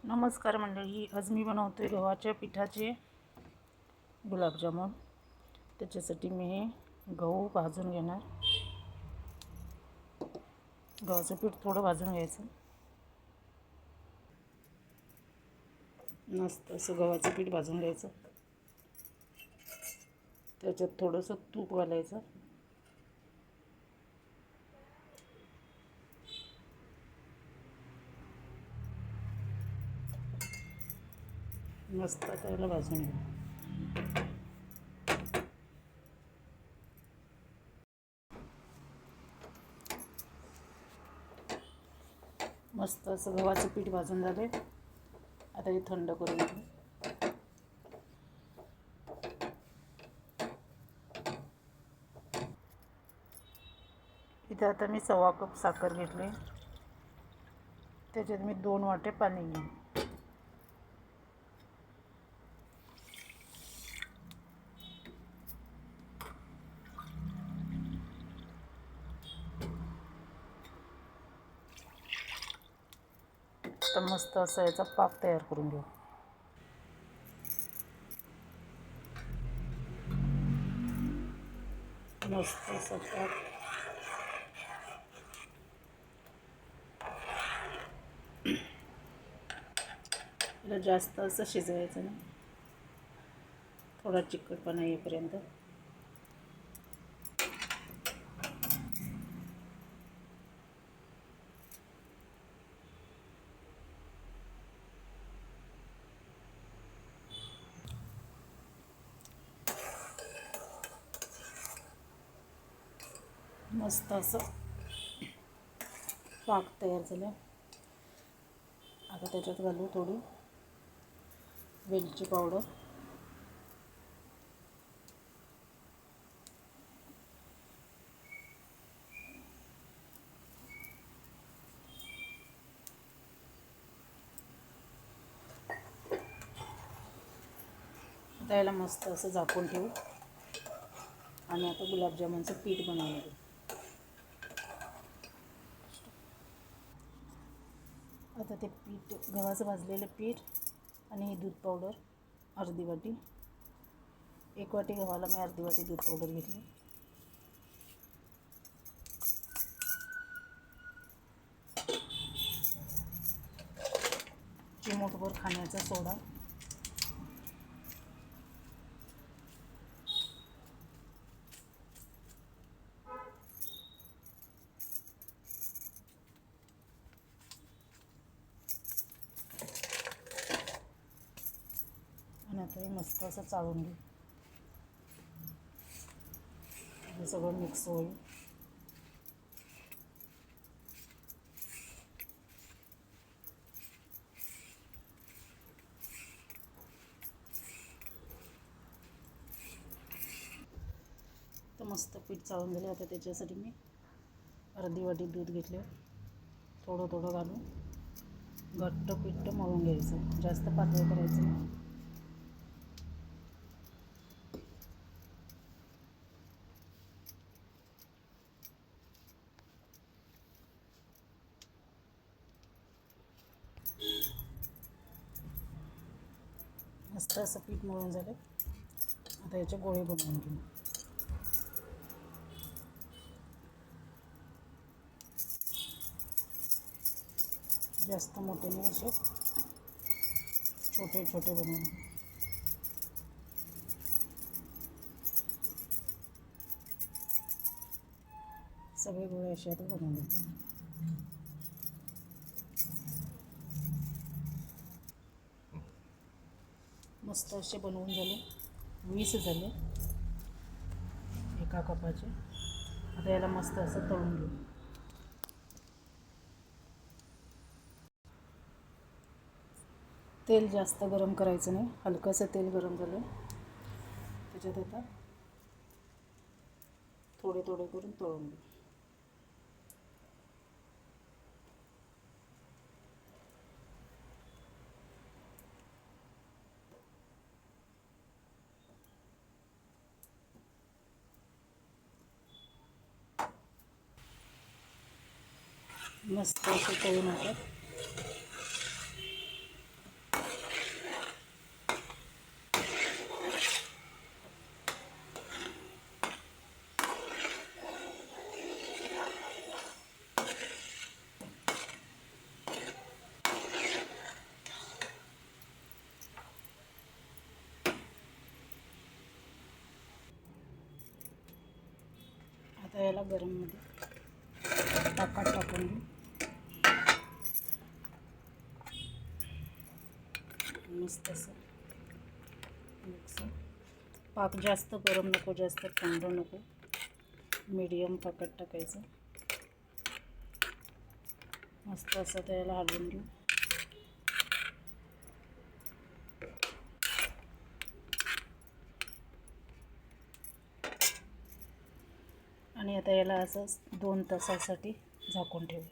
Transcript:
नमस्कार मंडळी, आज मी बनवतोय गव्हाच्या पिठाचे गुलाबजामुन। त्याच्यासाठी मी हे गहू भाजून घेणार। गव्हाचं पीठ थोडं भाजून घ्यायचं। मस्त असं गव्हाचं पीठ भाजून घ्यायचं। त्याच्यात थोडंसं तूप घालायचं। मस्त त्याला भाजून घ्या। मस्त असं गव्हाचं पीठ भाजून झाले। आता हे थंड करून घेऊ। इथे आता मी 1.25 कप साखर घेतली। त्याच्यात मी 2 वाटे पाणी घेईन। तर मस्त असं याचा पाक तयार करून घेऊ। मस्त असं पाक याला जास्त असं शिजवायचं नाही, थोडा चिकटपणा येईपर्यंत। मस्त असं पाक तयार झालं। आता त्याच्यात घालू थोडी वेलची पावडर, आता याला मस्त असं झाकून ठेवू आणि आता गुलाबजामुनचं पीठ बनवून घेऊ। आता ते पीठ, गव्हाचं भाजलेलं पीठ आणि ही दूध पावडर अर्धी वाटी, 1 वाटी गव्हाला मी अर्धी वाटी दूध पावडर घेतली। चिमूटभर खाण्याचा सोडा, आणि आता हे मस्त असं चाळून घेऊ। हे सगळं मिक्स होईल। तर मस्त पीठ चाळून झाले। आता त्याच्यासाठी मी अर्धी वाटी दूध घेतले, थोडं थोडं घालून घट्ट पीठ मळून घ्यायचं, जास्त पातळ करायचं नाही। मस्त असं पीठ मळून झालं। आता याचे गोळे बनवून घेऊ। जास्त मोठे नाही, असे छोटे छोटे बनवून। सगळे गोळे असे आता बनवून घेऊ। मस्त असे बनवून झाले, 20 झाले 1 कपाचे। आता याला मस्त असं तळून घेऊ। तेल जास्त गरम करायचं नाही, हलकंसं तेल गरम झालं। त्याच्यात आता थोडे थोडे करून तळून घेऊ। मस्त असे तळून होतात। याला गरममध्ये ताकात टाकून घेऊ. मस्त असं मिक्स. पाक जास्त गरम नको, जास्त थंड नको, मीडियम ताकात टाकायचं. मस्त असं त्याला हलवून घेऊ. आणि आता याला असं 2 तासासाठी झाकून ठेवू.